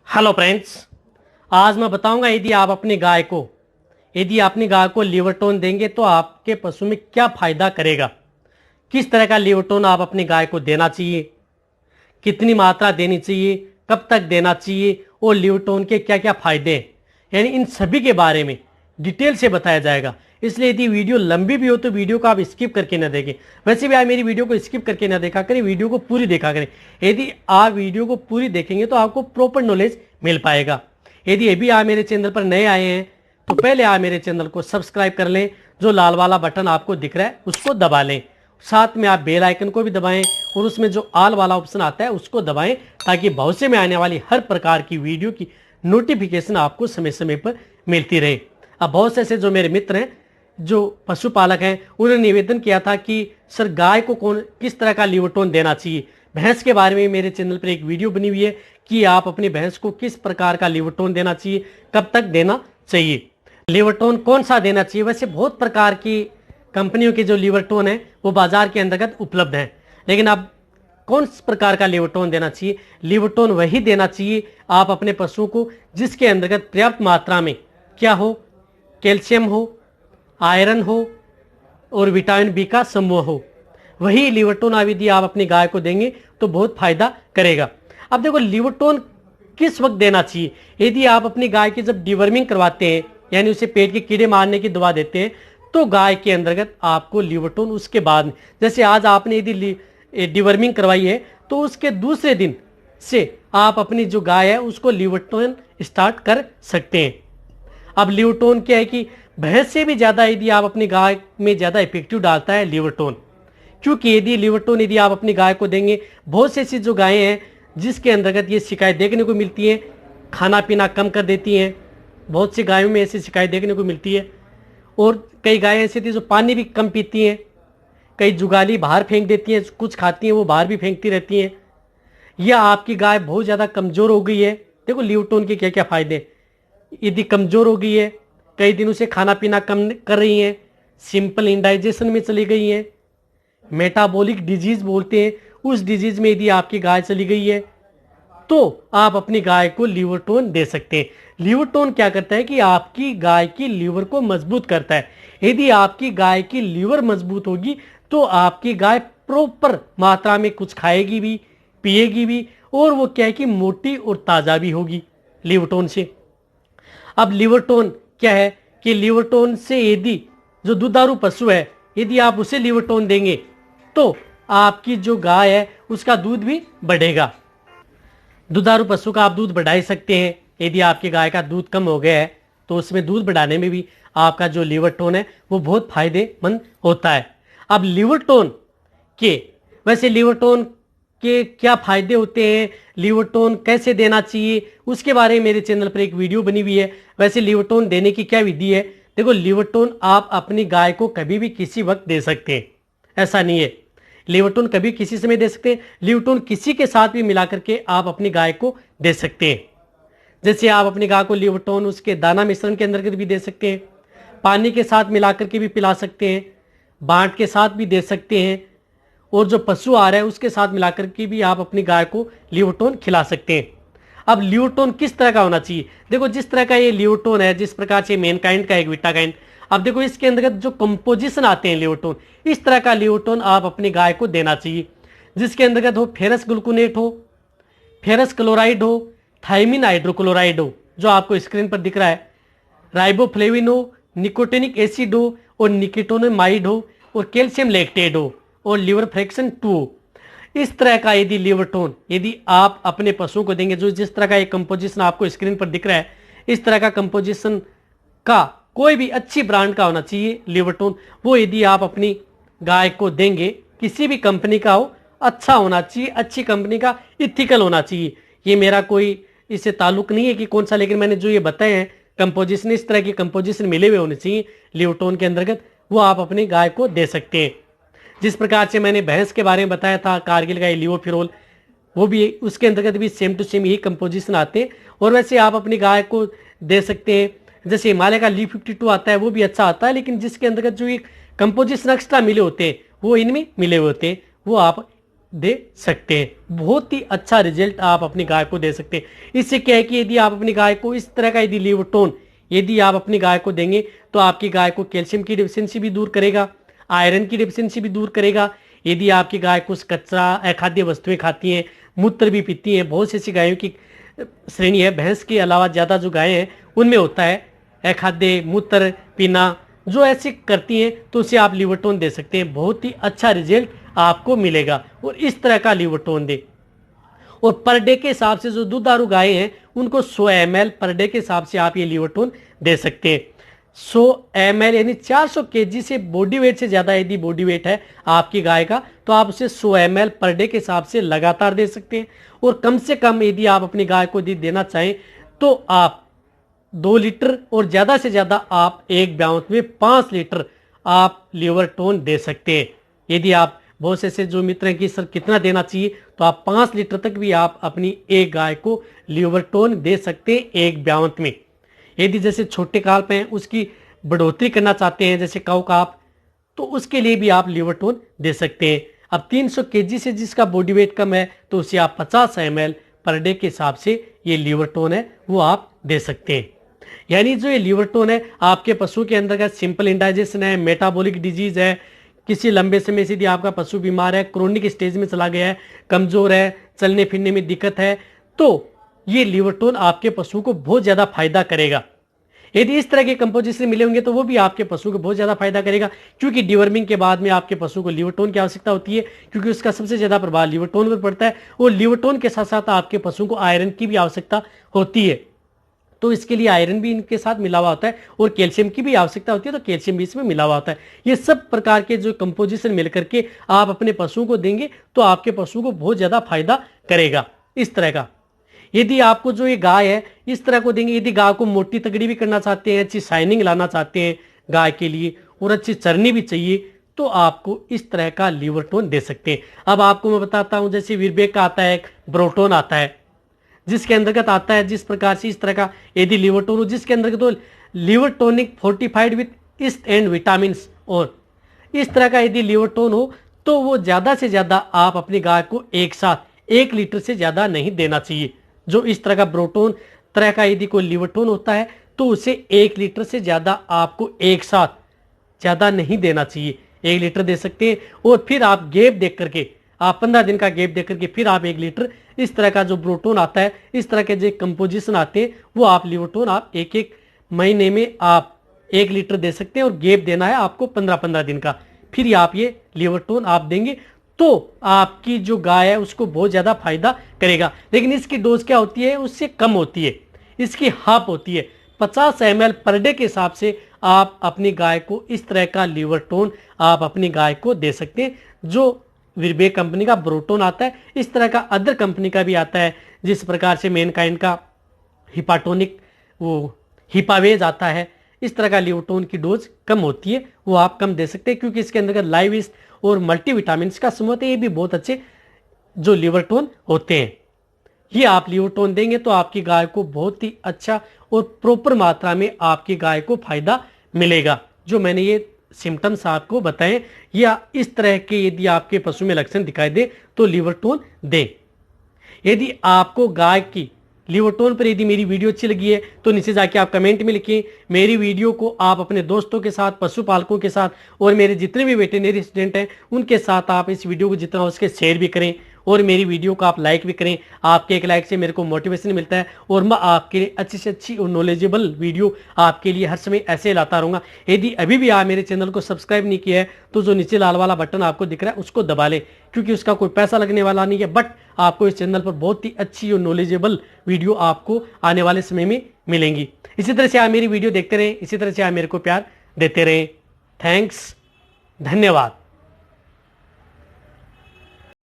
Hello friends, आज मैं बताऊंगा यदि आप अपनी गाय को लिवरटोन देंगे तो आपके पशु में क्या फायदा करेगा। किस तरह का लिवरटोन आप अपनी गाय को देना चाहिए, कितनी मात्रा देनी चाहिए, कब तक देना चाहिए और लिवरटोन के क्या क्या फायदे हैं, यानी इन सभी के बारे में डिटेल से बताया जाएगा। इसलिए यदि वीडियो लंबी भी हो तो वीडियो को आप स्किप करके ना देखें। वैसे भी आप मेरी वीडियो को स्किप करके ना देखा करें, वीडियो को पूरी देखा करें। यदि आप वीडियो को पूरी देखेंगे तो आपको प्रॉपर नॉलेज मिल पाएगा। यदि अभी आप मेरे चैनल पर नए आए हैं तो पहले आप मेरे चैनल को सब्सक्राइब कर लें, जो लाल वाला बटन आपको दिख रहा है उसको दबा लें, साथ में आप बेल आइकन को भी दबाएं और उसमें जो ऑल वाला ऑप्शन आता है उसको दबाएं, ताकि भविष्य में आने वाली हर प्रकार की वीडियो की नोटिफिकेशन आपको समय समय पर मिलती रहे। अब बहुत से ऐसे जो मेरे मित्र हैं जो पशुपालक हैं उन्होंने निवेदन किया था कि सर गाय को किस तरह का लिवरटोन देना चाहिए। भैंस के बारे में मेरे चैनल पर एक वीडियो बनी हुई है कि आप अपनी भैंस को किस प्रकार का लिवरटोन देना चाहिए, कब तक देना चाहिए, लिवरटोन कौन सा देना चाहिए। वैसे बहुत प्रकार की कंपनियों के जो लिवरटोन है वो बाजार के अंतर्गत उपलब्ध हैं, लेकिन आप कौन प्रकार का लिवरटोन देना चाहिए। लिवरटोन वही देना चाहिए आप अपने पशुओं को जिसके अंतर्गत पर्याप्त मात्रा में क्या हो, कैल्शियम हो, आयरन हो और विटामिन बी का समूह हो। वही लिवरटोन यदि आप अपनी गाय को देंगे तो बहुत फायदा करेगा। अब देखो लिवरटोन किस वक्त देना चाहिए। यदि आप अपनी गाय की जब डिवर्मिंग करवाते हैं, यानी उसे पेट के कीड़े मारने की दवा देते हैं, तो गाय के अंतर्गत आपको लिवरटोन उसके बाद, जैसे आज आपने यदि डिवर्मिंग करवाई है तो उसके दूसरे दिन से आप अपनी जो गाय है उसको लिवरटोन स्टार्ट कर सकते हैं। अब लिवरटोन क्या है कि भैंस से भी ज्यादा यदि आप अपनी गाय में ज्यादा इफेक्टिव डालता है लिवरटोन, क्योंकि यदि लिवरटोन यदि आप अपनी गाय को देंगे, बहुत से ऐसी जो गायें हैं जिसके अंतर्गत ये शिकायत देखने को मिलती है, खाना पीना कम कर देती हैं, बहुत सी गायों में ऐसी शिकायत देखने को मिलती है। और कई गायें ऐसी थी जो पानी भी कम पीती हैं, कई जुगाली बाहर फेंक देती हैं, कुछ खाती हैं वो बाहर भी फेंकती रहती हैं, या आपकी गाय बहुत ज़्यादा कमज़ोर हो गई है। देखो लिवरटोन के क्या क्या फ़ायदे। यदि कमज़ोर हो गई है, कई दिनों से खाना पीना कम कर रही हैं, सिंपल इंडाइजेशन में चली गई हैं, मेटाबॉलिक डिजीज बोलते हैं, उस डिजीज में यदि आपकी गाय चली गई है तो आप अपनी गाय को लिवरटोन दे सकते हैं। लिवरटोन क्या करता है कि आपकी गाय की लीवर को मजबूत करता है। यदि आपकी गाय की लीवर मजबूत होगी तो आपकी गाय प्रॉपर मात्रा में कुछ खाएगी भी, पिएगी भी, और वो क्या है कि मोटी और ताज़ा भी होगी लिवरटोन से। अब लिवरटोन क्या है कि लिवरटोन से यदि जो दुधारू पशु है यदि आप उसे लिवरटोन देंगे तो आपकी जो गाय है उसका दूध भी बढ़ेगा। दुधारू पशु का आप दूध बढ़ा ही सकते हैं। यदि आपकी गाय का दूध कम हो गया है तो उसमें दूध बढ़ाने में भी आपका जो लिवरटोन है वो बहुत फायदेमंद होता है। अब लिवरटोन के क्या फायदे होते हैं, लिवरटोन कैसे देना चाहिए, उसके बारे में मेरे चैनल पर एक वीडियो बनी हुई है। वैसे लिवरटोन देने की क्या विधि है। देखो लिवरटोन आप अपनी गाय को कभी भी किसी वक्त दे सकते हैं, ऐसा नहीं है। लिवरटोन कभी किसी समय दे सकते हैं। लिवरटोन किसी के साथ भी मिला करके आप अपनी गाय को दे सकते हैं। जैसे आप अपनी गाय को लिवरटोन उसके दाना मिश्रण के अंतर्गत भी दे सकते हैं, पानी के साथ मिला करके भी पिला सकते हैं, बांट के साथ भी दे सकते हैं, और जो पशु आहार है उसके साथ मिलाकर के भी आप अपनी गाय को लिवरटोन खिला सकते हैं। अब लिवरटोन किस तरह का होना चाहिए। देखो जिस तरह का ये लिवरटोन है, जिस प्रकार से मेनकाइंड का एक विटाकाइंड, अब देखो इसके अंतर्गत जो कंपोजिशन आते हैं लिवरटोन, इस तरह का लिवरटोन आप अपनी गाय को देना चाहिए, जिसके अंतर्गत हो फेरस ग्लूकोनेट हो, फेरस क्लोराइड हो, थायमिन हाइड्रोक्लोराइड हो जो आपको स्क्रीन पर दिख रहा है, राइबोफ्लेविन हो, निकोटिनिक एसिड हो, और निकोटिनामाइड हो, और कैल्शियम लैक्टेट हो, और लीवर फ्रैक्शन 2 हो। इस तरह का यदि लिवरटोन यदि आप अपने पशुओं को देंगे, जो जिस तरह का एक कंपोजिशन आपको स्क्रीन पर दिख रहा है, इस तरह का कंपोजिशन का कोई भी अच्छी ब्रांड का होना चाहिए लिवरटोन, वो यदि आप अपनी गाय को देंगे, किसी भी कंपनी का हो, अच्छा होना चाहिए, अच्छी कंपनी का, इथिकल होना चाहिए। ये मेरा कोई इससे ताल्लुक नहीं है कि कौन सा, लेकिन मैंने जो ये बताए हैं कंपोजिशन, इस तरह की कंपोजिशन मिले हुए होने चाहिए लिवरटोन के अंतर्गत, वो आप अपनी गाय को दे सकते हैं। जिस प्रकार से मैंने भैंस के बारे में बताया था, कारगिल का लिवोफिरोल, वो भी उसके अंतर्गत भी सेम टू सेम यही कंपोजिशन आते हैं। और वैसे आप अपनी गाय को दे सकते हैं, जैसे हिमालय का Li52 आता है, वो भी अच्छा आता है, लेकिन जिसके अंतर्गत जो एक कंपोजिशन एक्स्ट्रा मिले होते हैं वो इनमें मिले हुए होते हैं, वो आप दे सकते हैं। बहुत ही अच्छा रिजल्ट आप अपनी गाय को दे सकते हैं। इससे क्या है कि यदि आप अपनी गाय को इस तरह का यदि लिवरटोन यदि आप अपनी गाय को देंगे तो आपकी गाय को कैल्शियम की डिफिशियंसी भी दूर करेगा, आयरन की डिफिशियंसी भी दूर करेगा। यदि आपकी गाय कुछ कचरा अखाद्य वस्तुएं खाती हैं, मूत्र भी पीती हैं, बहुत सी ऐसी गायों की श्रेणी है, भैंस के अलावा ज़्यादा जो गायें हैं उनमें होता है अखाद्य मूत्र पीना, जो ऐसे करती हैं तो उसे आप लिवरटोन दे सकते हैं। बहुत ही अच्छा रिजल्ट आपको मिलेगा। और इस तरह का लिवरटोन दे। और पर डे के हिसाब से जो दुधारू गायें हैं उनको 100 ml पर डे के हिसाब से आप ये लिवरटोन दे सकते हैं। 100 ml यानी 400 kg से बॉडी वेट से ज़्यादा यदि बॉडी वेट है आपकी गाय का तो आप उसे 100 ml पर डे के हिसाब से लगातार दे सकते हैं। और कम से कम यदि आप अपनी गाय को यदि देना चाहें तो आप 2 लीटर और ज़्यादा से ज़्यादा आप एक ब्यावत में 5 लीटर आप लिवरटोन दे सकते हैं। यदि आप बहुत से ऐसे जो मित्र हैं कि सर कितना देना चाहिए, तो आप 5 लीटर तक भी आप अपनी एक गाय को लिवरटोन दे सकते हैं एक ब्यावत में। यदि जैसे छोटे काल्प हैं उसकी बढ़ोतरी करना चाहते हैं जैसे काऊ काप, तो उसके लिए भी आप लिवरटोन दे सकते हैं। अब 300 kg से जिसका बॉडी वेट कम है तो उसे आप 50 ml पर डे के हिसाब से ये लिवरटोन है वो आप दे सकते हैं। यानी जो ये लिवरटोन है आपके पशु के अंदर का सिंपल इंडाइजेशन है, मेटाबॉलिक डिजीज है, किसी लंबे समय से यदि आपका पशु बीमार है, क्रोनिक स्टेज में चला गया है, कमजोर है, चलने फिरने में दिक्कत है, तो ये लिवरटोन आपके पशु को बहुत ज्यादा फायदा करेगा। यदि इस तरह के कंपोजिशन मिले होंगे तो वो भी आपके पशु को बहुत ज्यादा फायदा करेगा, क्योंकि डिवर्मिंग के बाद में आपके पशु को लिवरटोन की आवश्यकता होती है, क्योंकि उसका सबसे ज्यादा प्रभाव लिवरटोन पर पड़ता है। और लिवरटोन के साथ साथ आपके पशु को आयरन की भी आवश्यकता होती है, तो इसके लिए आयरन भी इनके साथ मिला हुआ होता है और कैल्शियम की भी आवश्यकता होती है, तो कैल्शियम भी इसमें मिला हुआ होता है। ये सब प्रकार के जो कंपोजिशन मिलकर के आप अपने पशुओं को देंगे तो आपके पशु को बहुत ज्यादा फायदा करेगा। इस तरह का यदि आपको जो ये गाय है इस तरह को देंगे, यदि गाय को मोटी तगड़ी भी करना चाहते हैं, अच्छी शाइनिंग लाना चाहते हैं गाय के लिए और अच्छी चरनी भी चाहिए, तो आपको इस तरह का लिवरटोन दे सकते हैं। अब आपको मैं बताता हूं, जैसे वीरबेक का आता है, ब्रोटोन आता है, जिसके अंतर्गत आता है जिस प्रकार से इस तरह का यदि लिवरटोन हो, जिसके अंतर्गत तो liver tonic fortified with yeast and vitamin, और इस तरह का यदि लिवरटोन हो तो वो ज्यादा से ज्यादा आप अपनी गाय को एक साथ 1 लीटर से ज्यादा नहीं देना चाहिए। जो इस तरह का ब्रोटोन तरह का यदि कोई लिवरटोन होता है तो उसे 1 लीटर से ज्यादा आपको एक साथ ज्यादा नहीं देना चाहिए। 1 लीटर दे सकते हैं और फिर आप गैप देख करके, आप 15 दिन का गैप देख करके फिर आप 1 लीटर इस तरह का जो ब्रोटोन आता है, इस तरह के जो कंपोजिशन आते हैं वो आप लिवरटोन आप एक महीने में आप 1 लीटर दे सकते हैं और गैप देना है आपको 15-15 दिन का। फिर आप ये लिवरटोन आप देंगे तो आपकी जो गाय है उसको बहुत ज्यादा फायदा करेगा। लेकिन इसकी डोज क्या होती है, उससे कम होती है, इसकी हाफ होती है। 50 ml पर डे के हिसाब से आप अपनी गाय को इस तरह का लिवरटोन आप अपनी गाय को दे सकते हैं। जो वीरबेक कंपनी का ब्रोटोन आता है, इस तरह का अदर कंपनी का भी आता है, जिस प्रकार से मेनकाइंड का हिपाटोनिक वो हिपावेज आता है, इस तरह का लिवरटोन की डोज कम होती है, वो आप कम दे सकते हैं, क्योंकि इसके अंदर लाइव ईस्ट और मल्टीविटामिन का समूह है, ये भी बहुत अच्छे जो लिवरटोन होते हैं। ये आप लिवरटोन देंगे तो आपकी गाय को बहुत ही अच्छा और प्रॉपर मात्रा में आपकी गाय को फायदा मिलेगा। जो मैंने ये सिम्टम्स आपको बताएं या इस तरह के यदि आपके पशु में लक्षण दिखाई दे तो लिवरटोन दें। यदि आपको गाय की लिवरटोन पर यदि मेरी वीडियो अच्छी लगी है तो नीचे जाके आप कमेंट में लिखिए। मेरी वीडियो को आप अपने दोस्तों के साथ, पशुपालकों के साथ और मेरे जितने भी वेटरनरी स्टूडेंट हैं उनके साथ आप इस वीडियो को जितना हो सके शेयर भी करें और मेरी वीडियो को आप लाइक भी करें। आपके एक लाइक से मेरे को मोटिवेशन मिलता है और मैं आपके लिए अच्छी से अच्छी और नॉलेजेबल वीडियो आपके लिए हर समय ऐसे लाता रहूँगा। यदि अभी भी आप मेरे चैनल को सब्सक्राइब नहीं किया है तो जो नीचे लाल वाला बटन आपको दिख रहा है उसको दबा लें, क्योंकि उसका कोई पैसा लगने वाला नहीं है, बट आपको इस चैनल पर बहुत ही अच्छी और नॉलेजेबल वीडियो आपको आने वाले समय में मिलेंगी। इसी तरह से आप मेरी वीडियो देखते रहें, इसी तरह से आप मेरे को प्यार देते रहें। थैंक्स, धन्यवाद।